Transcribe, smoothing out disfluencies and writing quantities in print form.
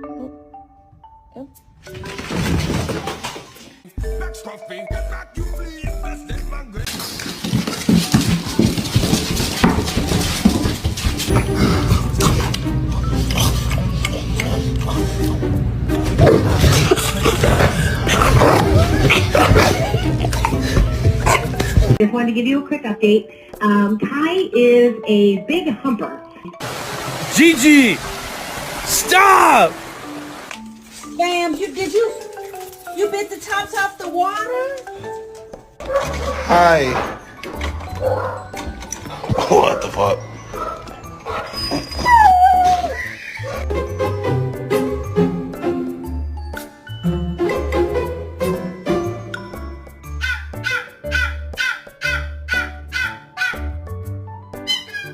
Oh. Just wanted to give you a quick update. Kai is a big humper. Gigi! Stop! Bam, you bit the tops off the water? Hi. What the fuck?